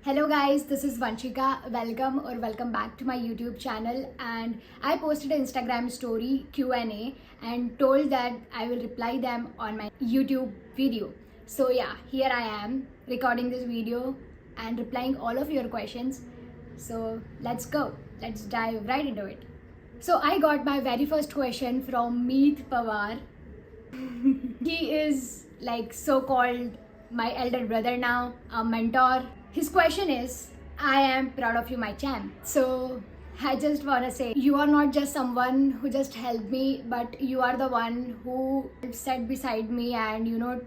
Hello guys, this is Vanshika. Welcome back to my YouTube channel. And I posted an Instagram story Q&A and told that I will reply them on my YouTube video. So yeah, here I am recording this video and replying all of your questions. So let's go. Let's dive right into it. So I got my very first question from Meet Pawar. He is like so-called my elder brother now, a mentor. His question is, I am proud of you, my champ. So I just want to say, you are not just someone who just helped me, but you are the one who sat beside me and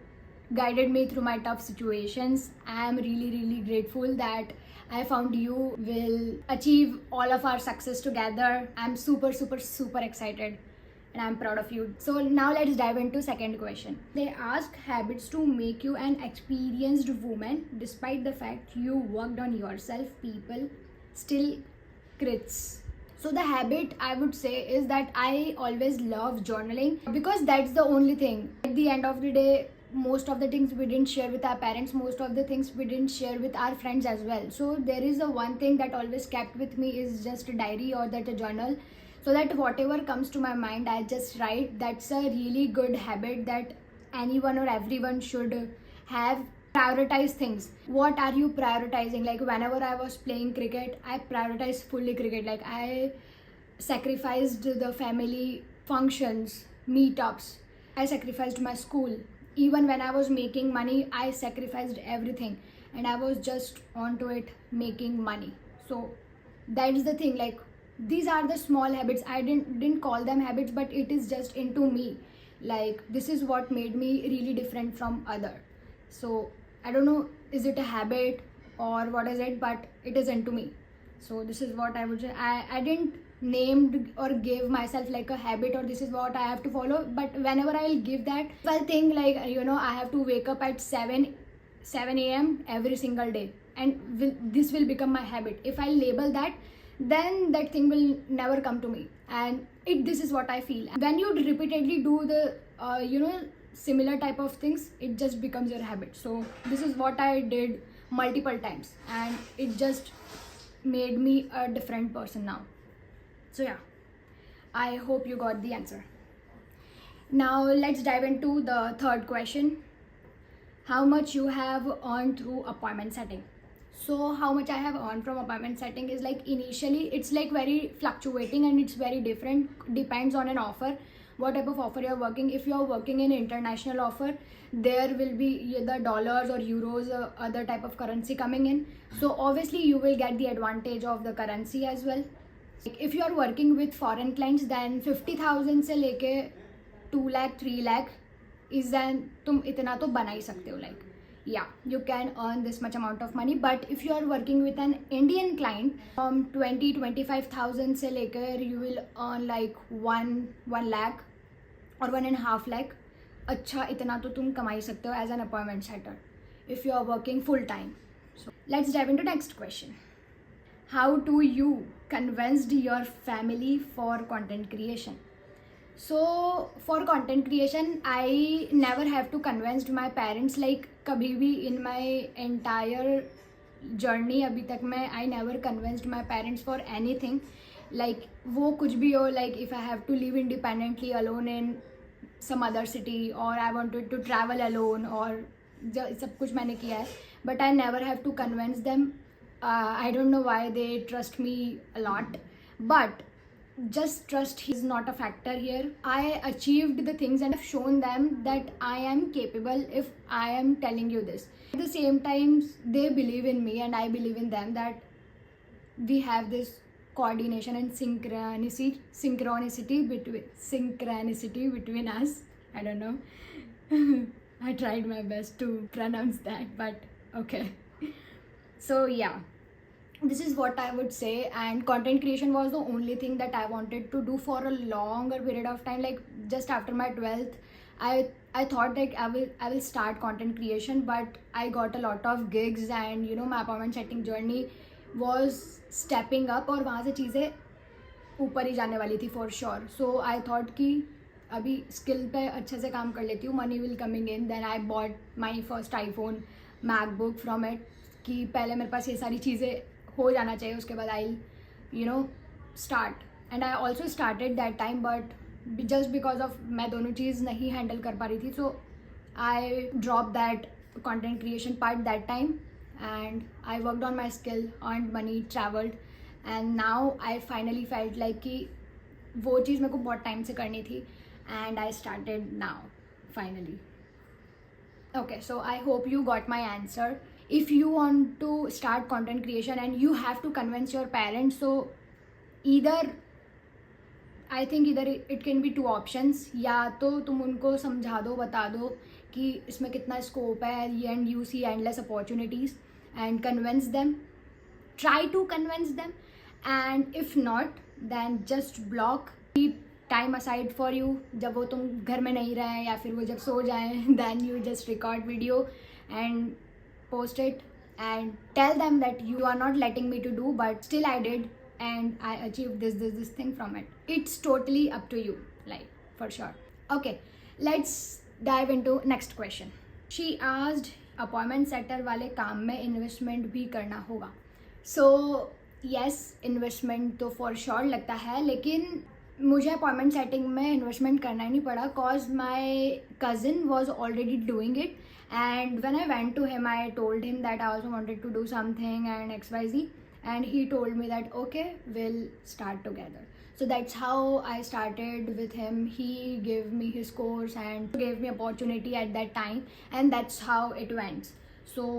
guided me through my tough situations. I am really grateful that I found you will achieve all of our success together. I'm super excited and I'm proud of you. So now let's dive into second question. They ask habits to make you an experienced woman despite the fact you worked on yourself, people still crits. So the habit I would say is that I always love journaling because that's the only thing. At the end of the day, most of the things we didn't share with our parents, most of the things we didn't share with our friends as well. So there is the one thing that always kept with me is just a diary or that a journal, so that whatever comes to my mind I just write. That's a really good habit that anyone or everyone should have. Prioritize things. What are you prioritizing? Like whenever I was playing cricket, I prioritized fully cricket. Like I sacrificed the family functions, meetups, I sacrificed my school. Even when I was making money, I sacrificed everything and I was just onto it making money. So that's the thing. Like these are the small habits. I didn't call them habits, but it is just into me. Like this is what made me really different from other. So I don't know, is it a habit or what is it, but it is into me. So this is what I would say. I didn't named or gave myself like a habit or this is what I have to follow, but whenever I'll give that, I'll think like I have to wake up at 7 a.m. every single day, and this will become my habit. If I label that, then that thing will never come to me, and this is what I feel. When you repeatedly do the similar type of things, it just becomes your habit. So this is what I did multiple times and it just made me a different person now. So yeah, I hope you got the answer. Now let's dive into the third question. How much you have earned through appointment setting? So how much I have earned from appointment setting is like, initially it's like very fluctuating and it's very different, depends on an offer, what type of offer you're working. If you're working in international offer, there will be the dollars or euros or other type of currency coming in. So obviously you will get the advantage of the currency as well. If you are working with foreign clients, then 50,000 से लेके 2 lakh 3 lakh is then तुम इतना तो बना ही सकते हो. Like yeah, you can earn this much amount of money. But if you are working with an Indian client, from 25,000 से लेकर you will earn like 1 lakh or 1.5 lakh. अच्छा इतना तो तुम कमा ही सकते हो as an appointment setter if you are working full time. So let's dive into next question. How do you convinced your family for content creation? So for content creation, I never have to convince my parents. Like कभी भी in my entire journey अभी तक मैं I never convinced my parents for anything. Like वो कुछ भी हो, like if I have to live independently alone in some other city or I wanted to travel alone or सब कुछ मैंने किया है, but I never have to convince them. I don't know why they trust me a lot, but just trust is not a factor here. I achieved the things and I've shown them that I am capable if I am telling you this. At the same time, they believe in me and I believe in them, that we have this coordination and synchronicity between us. I don't know. I tried my best to pronounce that, but okay. So yeah, this is what I would say. And content creation was the only thing that I wanted to do for a longer period of time. Like just after my 12th, I thought like I will start content creation, but I got a lot of gigs and my appointment setting journey was stepping up और वहाँ से चीज़ें ऊपर ही जाने वाली थी for sure. So I thought कि अभी skill पे अच्छे से काम कर लेती हूँ, money will coming in. Then I bought my first iPhone, MacBook from it. कि पहले मेरे पास ये सारी चीज़ें हो जाना चाहिए, उसके बाद I start. And I also started that time, but just because of मैं दोनों चीज़ नहीं हैंडल कर पा रही थी, so I drop that content creation part that time, and I worked on my skill, earned money, traveled, and now I finally felt like कि वो चीज़ मेरे को बहुत टाइम से करनी थी, and I started now finally. Okay, so I hope you got my answer. If you want to start content creation and you have to convince your parents, so either I think इधर it can be 2 options. या तो तुम उनको समझा दो, बता दो कि इसमें कितना स्कोप है and you see endless opportunities, and convince them, try to convince them. And if not then just block, keep time aside for you. जब वो तुम घर में नहीं रहें या फिर वो जब सो जाएं, then you just record video and post it and tell them that you are not letting me to do, but still I did and I achieved this thing from it. It's totally up to you, like, for sure. Okay, let's dive into next question. She asked, appointment setter वाले काम में investment भी करना होगा? So yes, investment तो for sure लगता है, लेकिन मुझे अपॉइंटमेंट सेटिंग में इन्वेस्टमेंट करना ही नहीं पड़ा, cause my cousin was already doing it. And when I went to him, I told him that I also wanted to do something and XYZ, and he told me that okay, we'll start together. So that's how I started with him. He gave me his course and gave me opportunity at that time, and that's how it went. So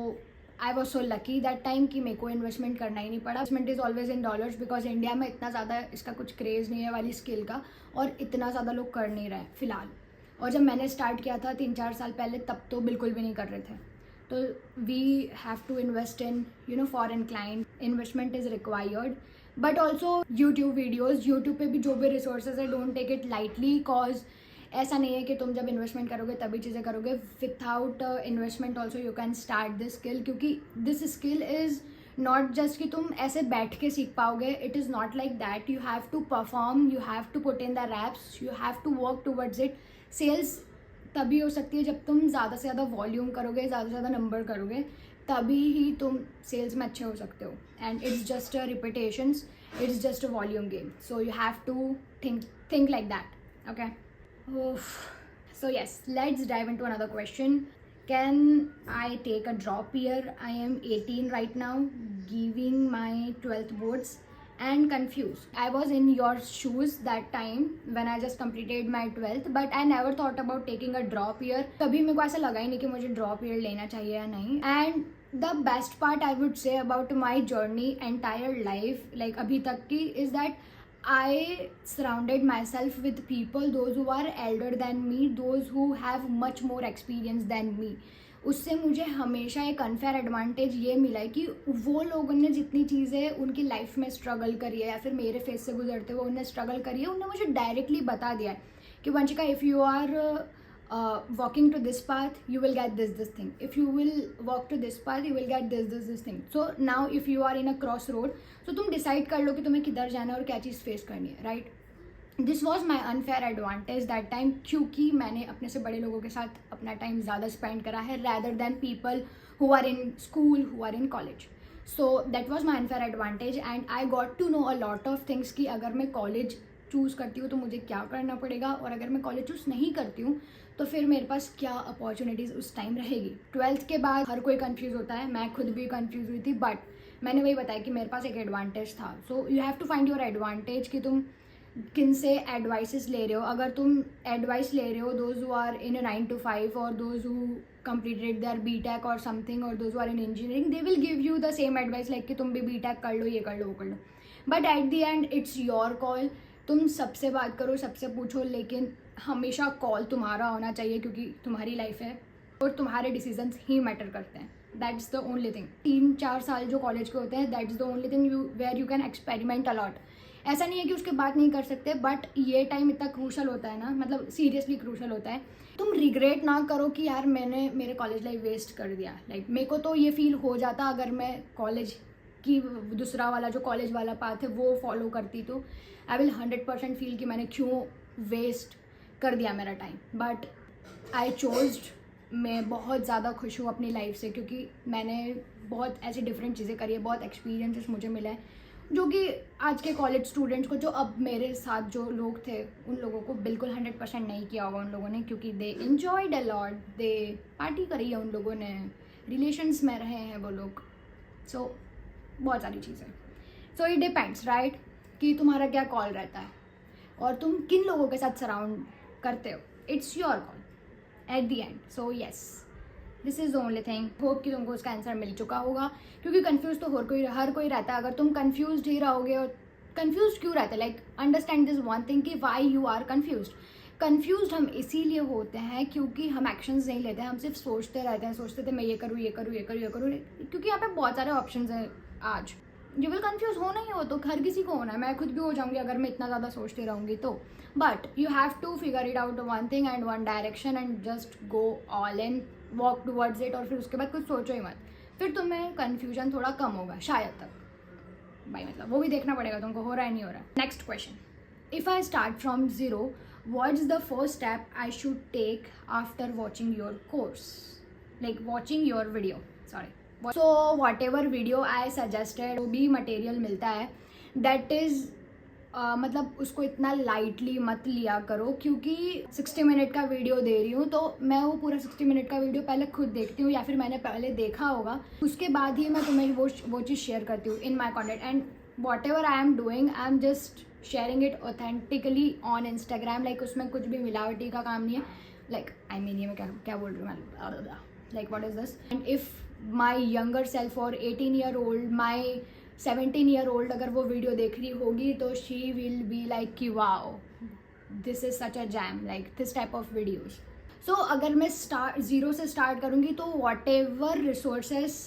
I was so lucky that time कि मेरे को investment करना ही नहीं पड़ा. Investment is always in dollars, because India में इतना ज़्यादा इसका कुछ क्रेज़ नहीं है वाली स्किल का, और इतना ज़्यादा लोग कर नहीं रहे फ़िलहाल. और जब मैंने स्टार्ट किया था 3-4 साल पहले, तब तो बिल्कुल भी नहीं कर रहे थे. तो we have to invest in foreign client. Investment is required, but also YouTube videos, YouTube पे भी जो भी रिसोर्सेज है, don't take it lightly, cause ऐसा नहीं है कि तुम जब इन्वेस्टमेंट करोगे तभी चीज़ें करोगे. Without investment also you can start this skill, क्योंकि this skill is not just कि तुम ऐसे बैठ के सीख पाओगे. It is not like that. You have to perform, you have to put in the reps, you have to work towards it. Sales तभी हो सकती है जब तुम ज़्यादा से ज़्यादा वॉल्यूम करोगे, ज़्यादा से ज़्यादा नंबर करोगे, तभी ही तुम सेल्स में अच्छे हो सकते हो. And it's just a repetitions, it's just a volume game. So you have to think like that. Okay. Oof. So yes, let's dive into another question. Can I take a drop year? I am 18 right now, giving my 12th boards and confused. I was in your shoes that time when I just completed my 12th, but I never thought about taking a drop year. कभी मेरे को ऐसा लगा ही नहीं कि मुझे drop year लेना चाहिए या नहीं. And the best part I would say about my journey, entire life, like अभी तक की, is that I surrounded myself with people, those who are elder than me, those who have much more experience than me. उससे मुझे हमेशा एक unfair advantage ये मिला है कि वो लोगों ने जितनी चीज़ें उनकी लाइफ में स्ट्रगल करी है या फिर मेरे फेस से गुजरते हुए उन्हें स्ट्रगल करी है, उन्होंने मुझे डायरेक्टली बता दिया है कि Vanshika, if you are walking to this path, you will get this thing. If you will walk to this path, you will get this thing. So now if you are in a crossroad, so तुम decide कर लो कि तुम्हें किधर जाना है और क्या चीज़ face करनी है, right. This was my unfair advantage that time, क्योंकि मैंने अपने से बड़े लोगों के साथ अपना टाइम ज़्यादा स्पेंड करा है rather than people who are in school, who are in college. So that was my unfair advantage, and I got to know a lot of things कि अगर मैं कॉलेज चूज़ करती हूँ तो मुझे क्या करना पड़ेगा, और अगर मैं कॉलेज चूज़ नहीं करती हूँ तो फिर मेरे पास क्या अपॉर्चुनिटीज़ उस टाइम रहेगी. 12th के बाद हर कोई कंफ्यूज होता है, मैं खुद भी कंफ्यूज हुई थी, बट मैंने वही बताया कि मेरे पास एक एडवांटेज था. So you have to find your advantage कि तुम किन से एडवाइसेस ले रहे हो. अगर तुम एडवाइस ले रहे हो those who are in 9 to 5 और those who completed their BTech or something, or those who are in engineering, they will give you the same advice like कि तुम भी BTech कर लो, ये कर लो, वो कर लो. But at the end it's your call. तुम सबसे बात करो, सबसे पूछो, लेकिन हमेशा कॉल तुम्हारा होना चाहिए, क्योंकि तुम्हारी लाइफ है और तुम्हारे डिसीजंस ही मैटर करते हैं. That's the only thing. 3-4 साल जो कॉलेज के होते हैं, that's the only thing where you can experiment a lot. ऐसा नहीं है कि उसके बाद नहीं कर सकते, बट ये टाइम इतना क्रूशल होता है ना, मतलब सीरियसली क्रूशल होता है. तुम रिग्रेट ना करो कि यार मैंने मेरे कॉलेज लाइफ वेस्ट कर दिया. लाइक मेरे को तो ये फील हो जाता अगर मैं कॉलेज की दूसरा वाला जो कॉलेज वाला पाथ है वो फॉलो करती, तो आई विल 100% फील कि मैंने क्यों वेस्ट कर दिया मेरा टाइम. बट आई चोज मैं बहुत ज़्यादा खुश हूँ अपनी लाइफ से, क्योंकि मैंने बहुत ऐसी डिफरेंट चीज़ें करी है, बहुत एक्सपीरियंसेस मुझे मिला है जो कि आज के कॉलेज स्टूडेंट्स को, जो अब मेरे साथ जो लोग थे उन लोगों को बिल्कुल 100% नहीं किया होगा उन लोगों ने, क्योंकि they enjoyed a lot, they party करी है उन लोगों ने, रिलेशंस में रहे हैं वो लोग, सो बहुत सारी चीज़ें। सो इट डिपेंड्स राइट कि तुम्हारा क्या कॉल रहता है और तुम किन लोगों के साथ सराउंड करते हो, it's your call at the end. So yes, this is the only thing. Hope कि तुमको उसका आंसर मिल चुका होगा, क्योंकि कंफ्यूज तो हर कोई रहता है। अगर तुम कंफ्यूज ही रहोगे, और कंफ्यूज क्यों रहते, like understand this one thing कि why you are confuse. Confuse हम इसीलिए होते हैं क्योंकि हम एक्शंस नहीं लेते हैं, हम सिर्फ सोचते रहते हैं, सोचते थे मैं ये करूँ ये करूँ ये करूँ ये करूँ, क्योंकि यहाँ पे बहुत सारे ऑप्शन हैं। आज यू विल कन्फ्यूज होना ही हो, तो हर किसी को होना है, मैं खुद भी हो जाऊँगी अगर मैं इतना ज़्यादा सोचती रहूँगी तो। But you have to figure it out one thing and one direction and just go all in, walk towards it, और फिर उसके बाद कुछ सोचो ही मत, फिर तुम्हें कन्फ्यूजन थोड़ा कम होगा शायद तक भाई, मतलब वो भी देखना पड़ेगा तुमको हो रहा है नहीं हो रहा है। Next question, if I start from zero, what's the first step I should take after watching your course, like watching your video, sorry. So whatever video I suggested, जो भी मटेरियल मिलता है दैट इज़ मतलब उसको इतना lightly मत लिया करो, क्योंकि 60 मिनट का वीडियो दे रही हूँ तो मैं वो पूरा 60 मिनट का वीडियो पहले खुद देखती हूँ, या फिर मैंने पहले देखा होगा, उसके बाद ही मैं तुम्हें वो चीज़ शेयर करती हूँ in my content. And whatever I am doing, I am just sharing it authentically on Instagram, like उसमें कुछ भी मिलावटी का काम नहीं है। लाइक आई मीन ये मैं क्या बोल रही हूँ मैं, like what is this. And if my younger self और 18 year old, my 17 year old अगर वो वीडियो देख रही होगी तो शी विल बी लाइक कि wow this is such a jam, like this type of videos. So अगर मैं ज़ीरो से स्टार्ट करूँगी तो वॉट एवर रिसोर्सेस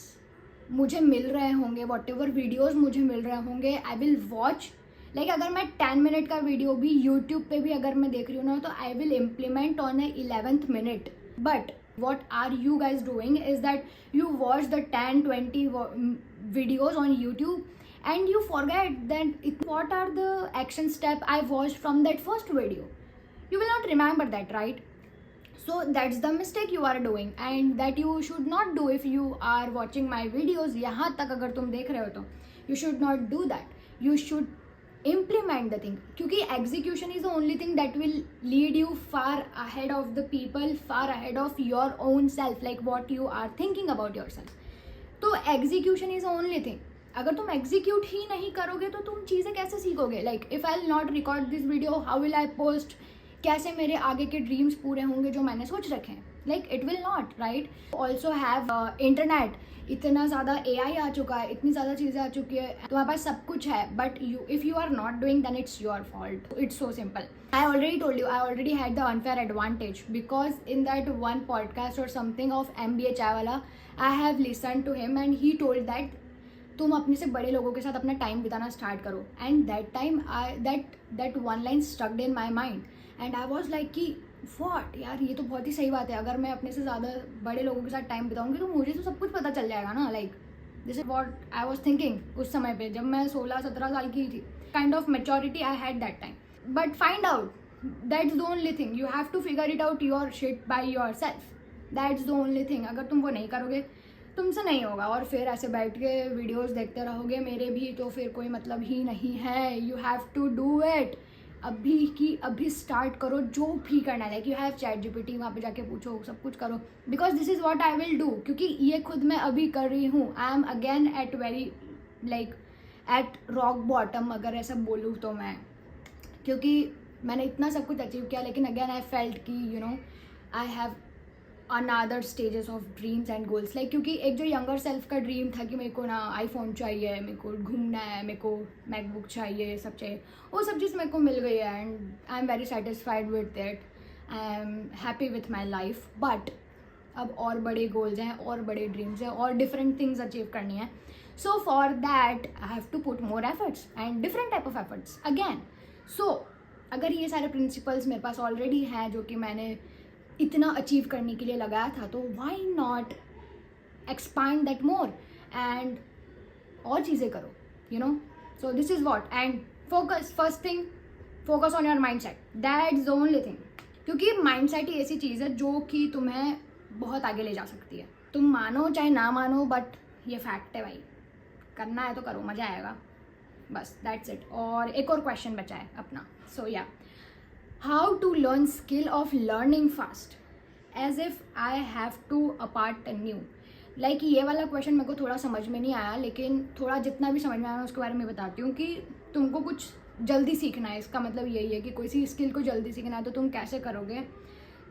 मुझे मिल रहे होंगे, वॉट एवर वीडियोज़ मुझे मिल रहे होंगे, आई विल वॉच। लाइक अगर मैं 10 मिनट का वीडियो भी यूट्यूब पे भी अगर मैं देख रही हूँ ना, तो I will implement on A 11th minute. But what are you guys doing is that you watch the 10-20 videos on YouTube and you forget that what are the action step I watched from that first video. You will not remember that, right? So that's the mistake you are doing and that you should not do if you are watching my videos. यहाँ तक अगर तुम देख रहे हो तो you should not do that. You should implement the thing, क्योंकि execution is the only thing that will lead you far ahead of the people, far ahead of your own self, like what you are thinking about yourself. तो execution is the only thing. अगर तुम execute ही नहीं करोगे तो तुम चीज़ें कैसे सीखोगे? like if I'll not record this video, how will I post? कैसे मेरे आगे के ड्रीम्स पूरे होंगे जो मैंने सोच रखे हैं? Like it will not, right? Also have internet, इतना ज़्यादा AI आ चुका है, इतनी ज़्यादा चीज़ें आ चुकी है, तुम्हारे पास सब कुछ है, but if you are not doing then it's your fault. It's so simple. I already told you, I already had the unfair advantage because in that one podcast or something of MBA Chawala, I have listened to him and he told that तुम अपने से बड़े लोगों के साथ अपना time बिताना start करो. And that time that one line स्टक्ड in my mind and I was like कि वॉट यार, ये तो बहुत ही सही बात है. अगर मैं अपने से ज़्यादा बड़े लोगों के साथ टाइम बिताऊंगी तो मुझे तो सब कुछ पता चल जाएगा ना. Like this is what I was thinking उस समय पे, जब मैं 16-17 साल की थी. Kind of maturity I had that time. But find out, that's the only thing. You have to figure it out your shit by yourself. That's the only thing. अगर तुम वो नहीं करोगे तुमसे नहीं होगा, और फिर ऐसे बैठ के वीडियोस देखते रहोगे मेरे भी, तो फिर कोई मतलब ही नहीं है. You have to do it. अभी की अभी स्टार्ट करो जो भी करना है. लाइक यू हैव ChatGPT, वहाँ पे जाके पूछो, सब कुछ करो. Because this is what I will do, क्योंकि ये खुद मैं अभी कर रही हूँ. I am again at very like at rock bottom अगर ऐसा बोलूँ तो मैं, क्योंकि मैंने इतना सब कुछ अचीव किया, लेकिन अगेन आई फेल्ट कि you know I have another stages of dreams and goals. Like क्योंकि एक जो यंगर सेल्फ का ड्रीम था कि मेरे को ना iPhone चाहिए, मेरे को घूमना है, मेरे को मैकबुक चाहिए, सब चाहिए, वो सब चीज़ मेरे को मिल गई है. And I am very satisfied with that. I am happy with my life. But अब और बड़े गोल्स हैं, और बड़े ड्रीम्स हैं, और डिफरेंट थिंग्स अचीव करनी है. So for that I have to put more efforts and different type of efforts again. So अगर ये सारे प्रिंसिपल्स मेरे पास ऑलरेडी हैं जो कि मैंने इतना अचीव करने के लिए लगाया था, तो why not expand that more and और चीज़ें करो, you know. So this is what. And focus, first thing focus on your mind set. That is the only thing. क्योंकि माइंड सेट ही ऐसी चीज़ है जो कि तुम्हें बहुत आगे ले जा सकती है. तुम मानो चाहे ना मानो, बट ये फैक्ट है भाई. करना है तो करो, मज़ा आएगा. बस दैट्स इट. और एक और क्वेश्चन बचा है अपना. So yeah, how to learn skill of learning fast as if I have to apart new. Like ये वाला क्वेश्चन मेरे को थोड़ा समझ में नहीं आया, लेकिन थोड़ा जितना भी समझ में आया उसके बारे में बताती हूँ कि तुमको कुछ जल्दी सीखना है. इसका मतलब यही है कि कोई सी स्किल को जल्दी सीखना है तो तुम कैसे करोगे.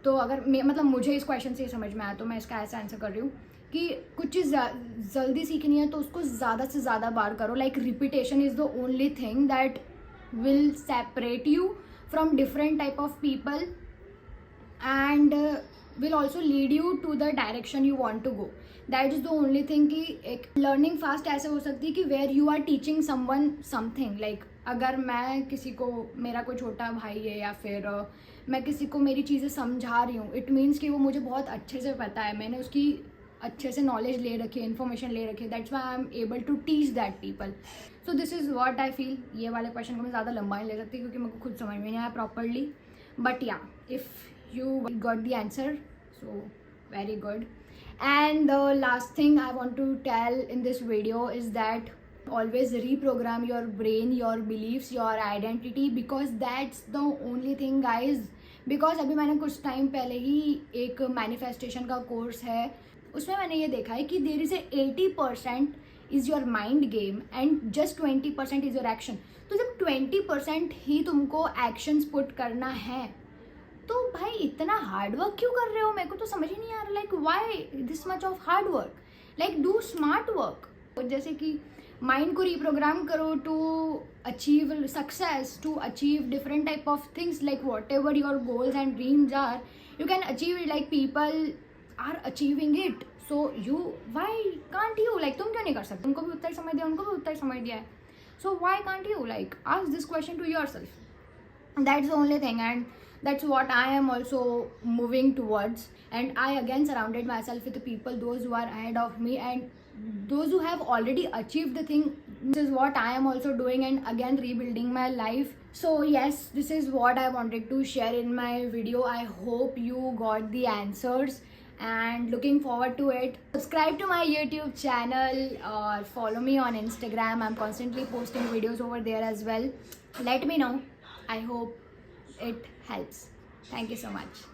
तो अगर मतलब मुझे इस क्वेश्चन से समझ में आया तो मैं इसका ऐसा आंसर कर रही हूँ कि कुछ चीज़ जल्दी सीखनी है तो उसको ज़्यादा से ज़्यादा बार करो. Like repetition is the only thing that will separate you from different type of people and will also lead you to the direction you want to go. That is the only thing कि एक learning fast ऐसे हो सकती है कि where you are teaching someone something. like अगर मैं किसी को, मेरा कोई छोटा भाई है या फिर मैं किसी को मेरी चीज़ें समझा रही हूँ, इट मीन्स कि वो मुझे बहुत अच्छे से पता है, मैंने उसकी अच्छे से नॉलेज ले रखी है, इन्फॉर्मेशन ले रखी है. That's why I am able to teach that people. So this is what I feel. ये वाले क्वेश्चन को मैं ज़्यादा लंबा नहीं ले सकती क्योंकि मेरे को खुद समझ में नहीं आया प्रॉपरली. बट या, if you got the answer, so very good. And the last thing I want to tell in this video is that always reprogram your brain, your beliefs, your identity, because that's the only thing guys. because अभी मैंने कुछ time पहले ही एक manifestation का course है, उसमें मैंने ये देखा है कि there is a 80% is your mind game and just 20% is your action. तो जब 20% ही तुमको एक्शंस पुट करना है तो भाई इतना हार्ड वर्क क्यों कर रहे हो. मेरे को तो समझ ही नहीं आ रहा. Like why this much of hard work. Like do smart work. जैसे कि माइंड को रिप्रोग्राम करो to achieve success, to achieve different type of things. Like whatever your goals and dreams are, you can achieve it. Like people are achieving it, so you why can't you. Like तुम क्यों नहीं कर सकते. तुमको भी उत्तर समय दिया, उनको भी उत्तर समय दिया है, so why can't you. Like ask this question to yourself. That's the only thing, and that's what I am also moving towards. And I again surrounded myself with the people, those who are ahead of me and those who have already achieved the thing. This is what I am also doing and again rebuilding my life. So yes, this is what I wanted to share in my video. I hope you got the answers and looking forward to it. Subscribe to my YouTube channel or follow me on Instagram. I'm constantly posting videos over there as well. Let me know. I hope it helps. Thank you so much.